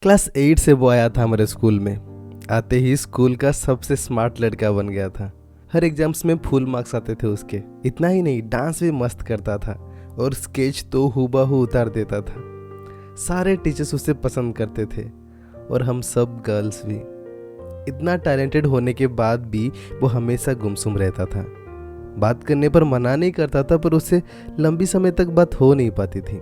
Class 8 से वो आया था हमारे स्कूल में। आते ही स्कूल का सबसे स्मार्ट लड़का बन गया था। हर एग्जाम्स में फुल मार्क्स आते थे उसके। इतना ही नहीं, डांस भी मस्त करता था और स्केच तो हूबहू उतार देता था। सारे टीचर्स उसे पसंद करते थे और हम सब गर्ल्स भी। इतना टैलेंटेड होने के बाद भी वो हमेशा गुमसुम रहता था। बात करने पर मना नहीं करता था, पर उससे लंबी समय तक बात हो नहीं पाती थी।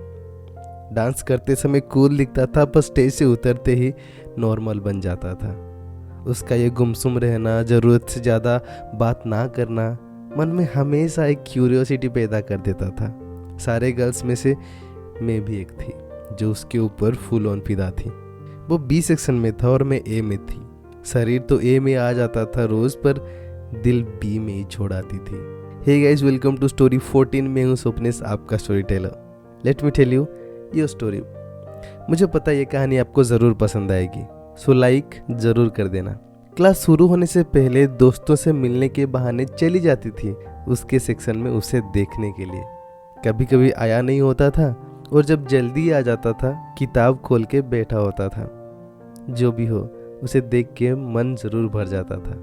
डांस करते समय कूल दिखता था, पर स्टेज से उतरते ही नॉर्मल बन जाता था। उसका ये गुमसुम रहना, ज़रूरत से ज़्यादा बात ना करना मन में हमेशा एक क्यूरियोसिटी पैदा कर देता था। सारे गर्ल्स में से मैं भी एक थी जो उसके ऊपर फुल ऑन फिदा थी। वो बी सेक्शन में था और मैं ए में थी। शरीर तो ए में आ जाता था रोज़, पर दिल बी में ही छोड़ आती थी। Hey guys, welcome to story 14। मैं हूँ स्वप्नेश, आपका storyteller. Let me tell you your story. मुझे पता ये कहानी आपको ज़रूर पसंद आएगी, सो लाइक ज़रूर कर देना। क्लास शुरू होने से पहले दोस्तों से मिलने के बहाने चली जाती थी उसके सेक्शन में उसे देखने के लिए। कभी कभी आया नहीं होता था और जब जल्दी आ जाता था किताब खोल के बैठा होता था। जो भी हो, उसे देख के मन ज़रूर भर जाता था।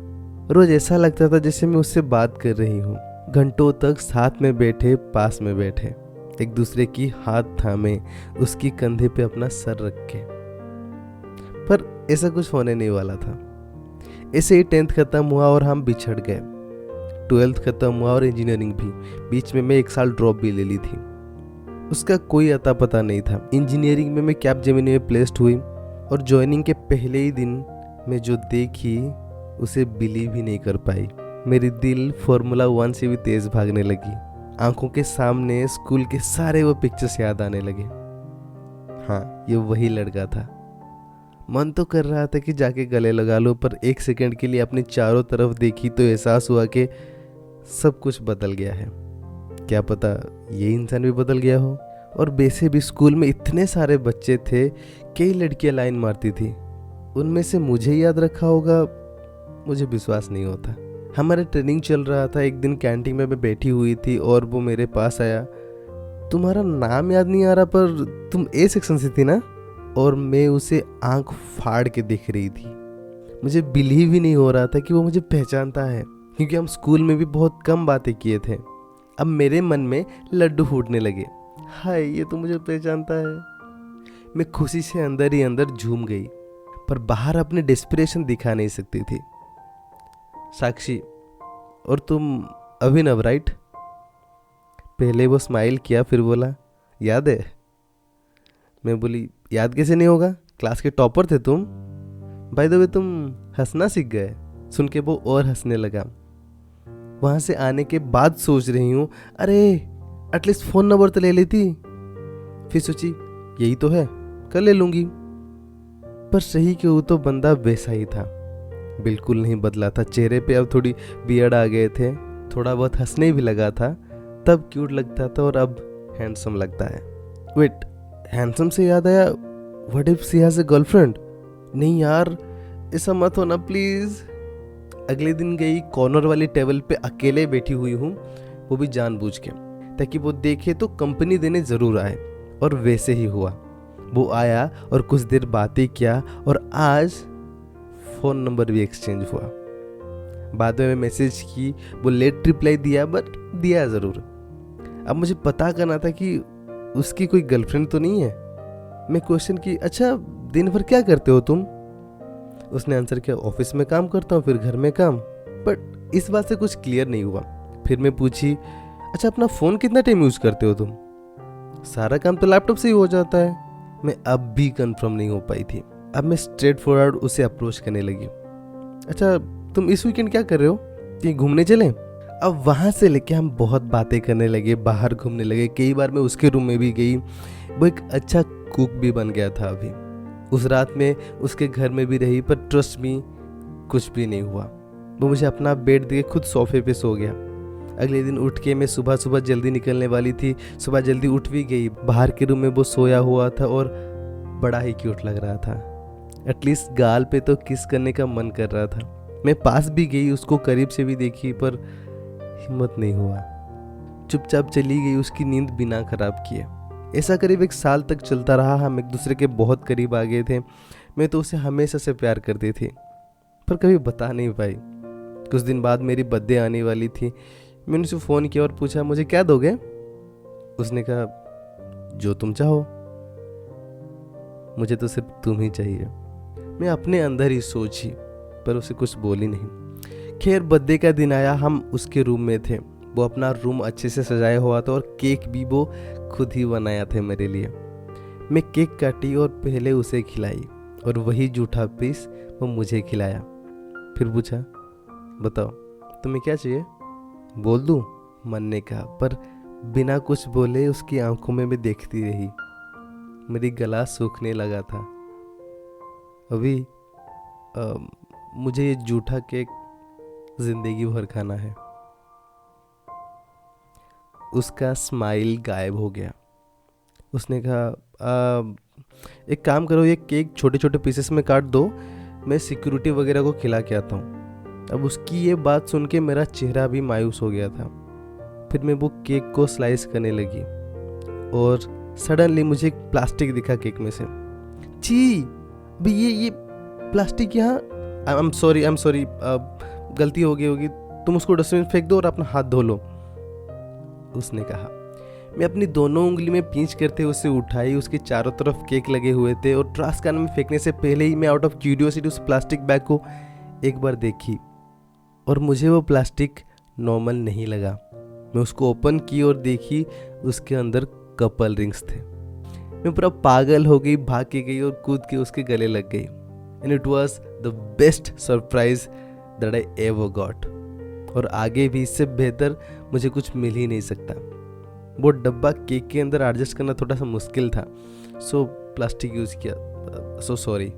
रोज़ ऐसा लगता था जैसे मैं उससे बात कर रही हूँ। घंटों तक साथ में बैठे, पास में बैठे, एक दूसरे की हाथ थामे, उसकी कंधे पे अपना सर रख के। पर ऐसा कुछ होने नहीं वाला था। ऐसे ही 10th खत्म हुआ और हम बिछड़ गए। 12th खत्म हुआ और इंजीनियरिंग भी। बीच में मैं 1 साल ड्रॉप भी ले ली थी। उसका कोई अता पता नहीं था। इंजीनियरिंग में मैं कैपजेमिनी में प्लेस्ड हुई और ज्वाइनिंग के पहले ही दिन मैं जो देखी उसे बिलीव ही नहीं कर पाई। मेरी दिल फार्मूला 1 से भी तेज भागने लगी। आंखों के सामने स्कूल के सारे वो पिक्चर्स याद आने लगे। हाँ, ये वही लड़का था। मन तो कर रहा था कि जाके गले लगा लो, पर एक सेकंड के लिए अपने चारों तरफ देखी तो एहसास हुआ कि सब कुछ बदल गया है। क्या पता ये इंसान भी बदल गया हो। और वैसे भी स्कूल में इतने सारे बच्चे थे, कई लड़कियां लाइन मारती थी। उनमें से मुझे याद रखा होगा, मुझे विश्वास नहीं होता। हमारा ट्रेनिंग चल रहा था। एक दिन कैंटीन में मैं बैठी हुई थी और वो मेरे पास आया। तुम्हारा नाम याद नहीं आ रहा, पर तुम ए सेक्शन से थी ना? और मैं उसे आंख फाड़ के देख रही थी। मुझे बिलीव ही नहीं हो रहा था कि वो मुझे पहचानता है, क्योंकि हम स्कूल में भी बहुत कम बातें किए थे। अब मेरे मन में लड्डू फूटने लगे। हाय, ये तो मुझे पहचानता है। मैं खुशी से अंदर ही अंदर झूम गई, पर बाहर अपने डेस्परेशन दिखा नहीं सकती थी। साक्षी, और तुम अभिनव, राइट? पहले वो स्माइल किया, फिर बोला, याद है? मैं बोली, याद कैसे नहीं होगा, क्लास के टॉपर थे तुम। बाय द वे, तुम हंसना सीख गए। सुन के वो और हंसने लगा। वहाँ से आने के बाद सोच रही हूँ, अरे एटलीस्ट फ़ोन नंबर तो ले लेती। फिर सोची यही तो है, कल ले लूँगी। पर सही क्यों, तो बंदा वैसा ही था, बिल्कुल नहीं बदला था। चेहरे पे अब थोड़ी बियर्ड आ गए थे, थोड़ा बहुत हंसने भी लगा था। तब क्यूट लगता था और अब हैंडसम लगता है। वेट, हैंडसम से याद आया, what if she has a girlfriend? नहीं यार, ऐसा मत होना प्लीज। अगले दिन गई, कॉर्नर वाली टेबल पे अकेले बैठी हुई हूँ, वो भी जानबूझ के, ताकि वो देखे तो कंपनी देने जरूर आए। और वैसे ही हुआ। वो आया और कुछ देर बातें किया और आज फ़ोन नंबर भी एक्सचेंज हुआ। बाद में मैं मैसेज की, वो लेट रिप्लाई दिया, बट दिया ज़रूर। अब मुझे पता करना था कि उसकी कोई गर्लफ्रेंड तो नहीं है। मैं क्वेश्चन की, अच्छा दिन भर क्या करते हो तुम? उसने आंसर किया, ऑफिस में काम करता हूँ, फिर घर में काम। बट इस बात से कुछ क्लियर नहीं हुआ। फिर मैं पूछी, अच्छा अपना फ़ोन कितना टाइम यूज़ करते हो तुम? सारा काम तो लैपटॉप से ही हो जाता है। मैं अब भी कंफर्म नहीं हो पाई थी। अब मैं स्ट्रेट फॉरवर्ड उसे अप्रोच करने लगी। अच्छा तुम इस वीकेंड क्या कर रहे हो, कहीं घूमने चलें? अब वहाँ से लेके हम बहुत बातें करने लगे, बाहर घूमने लगे। कई बार मैं उसके रूम में भी गई। वो एक अच्छा कुक भी बन गया था। अभी उस रात में उसके घर में भी रही, पर ट्रस्ट मी कुछ भी नहीं हुआ। वो मुझे अपना बेड दे खुद सोफे पे सो गया। अगले दिन उठ के मैं सुबह सुबह जल्दी निकलने वाली थी। सुबह जल्दी उठ भी गई। बाहर के रूम में वो सोया हुआ था और बड़ा ही क्यूट लग रहा था। एटलीस्ट गाल पे तो किस करने का मन कर रहा था। मैं पास भी गई, उसको करीब से भी देखी, पर हिम्मत नहीं हुआ। चुपचाप चली गई, उसकी नींद बिना खराब किए। ऐसा करीब 1 साल तक चलता रहा। हम एक दूसरे के बहुत करीब आ गए थे। मैं तो उसे हमेशा से प्यार करती थी, पर कभी बता नहीं पाई। कुछ दिन बाद मेरी बर्थडे आने वाली थी। मैंने उसे फ़ोन किया और पूछा, मुझे क्या दोगे? उसने कहा, जो तुम चाहो, मुझे तो सिर्फ तुम ही चाहिए। मैं अपने अंदर ही सोची, पर उसे कुछ बोली नहीं। खैर, बर्थडे का दिन आया। हम उसके रूम में थे। वो अपना रूम अच्छे से सजाया हुआ था और केक भी वो खुद ही बनाया था मेरे लिए। मैं केक काटी और पहले उसे खिलाई और वही जूठा पीस वो मुझे खिलाया। फिर पूछा, बताओ तुम्हें क्या चाहिए? बोल दूँ? मन ने कहा, पर बिना कुछ बोले उसकी आंखों में मैं देखती रही। मेरी गला सूखने लगा था। अभी मुझे ये जूठा केक जिंदगी भर खाना है। उसका स्माइल गायब हो गया। उसने कहा, एक काम करो, ये केक छोटे छोटे पीसेस में काट दो, मैं सिक्योरिटी वगैरह को खिला के आता हूँ। अब उसकी ये बात सुन के मेरा चेहरा भी मायूस हो गया था। फिर मैं वो केक को स्लाइस करने लगी और सडनली मुझे एक प्लास्टिक दिखा केक में से। छी, अभी ये प्लास्टिक यहाँ, आई एम सॉरी, गलती हो गई होगी, तुम उसको डस्टबिन फेंक दो और अपना हाथ धो लो, उसने कहा। मैं अपनी दोनों उंगली में पिंच करते उसे उठाई। उसके चारों तरफ केक लगे हुए थे और ट्राश कैन में फेंकने से पहले ही मैं आउट ऑफ क्यूरियोसिटी उस प्लास्टिक बैग को एक बार देखी और मुझे वो प्लास्टिक नॉर्मल नहीं लगा। मैं उसको ओपन की और देखी, उसके अंदर कपल रिंग्स थे। मैं पूरा पागल हो गई, भाग के गई और कूद के उसके गले लग गई। And it was the best surprise that I ever got. और आगे भी इससे बेहतर मुझे कुछ मिल ही नहीं सकता। वो डब्बा केक के अंदर एडजस्ट करना थोड़ा सा मुश्किल था, सो प्लास्टिक यूज़ किया। So sorry.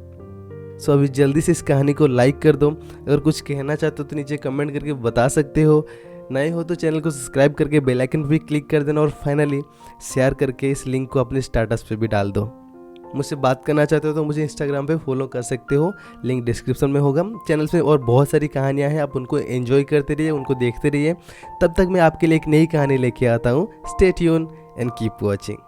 सो अभी जल्दी से इस कहानी को लाइक कर दो। अगर कुछ कहना चाहते हो तो नीचे कमेंट करके बता सकते हो। नए हो तो चैनल को सब्सक्राइब करके बेल आइकन पर भी क्लिक कर देना और फाइनली शेयर करके इस लिंक को अपने स्टेटस पे भी डाल दो। मुझसे बात करना चाहते हो तो मुझे इंस्टाग्राम पे फॉलो कर सकते हो, लिंक डिस्क्रिप्शन में होगा। चैनल में और बहुत सारी कहानियां हैं, आप उनको एंजॉय करते रहिए, उनको देखते रहिए। तब तक मैं आपके लिए एक नई कहानी लेके आता हूँ। Stay tune and keep watching.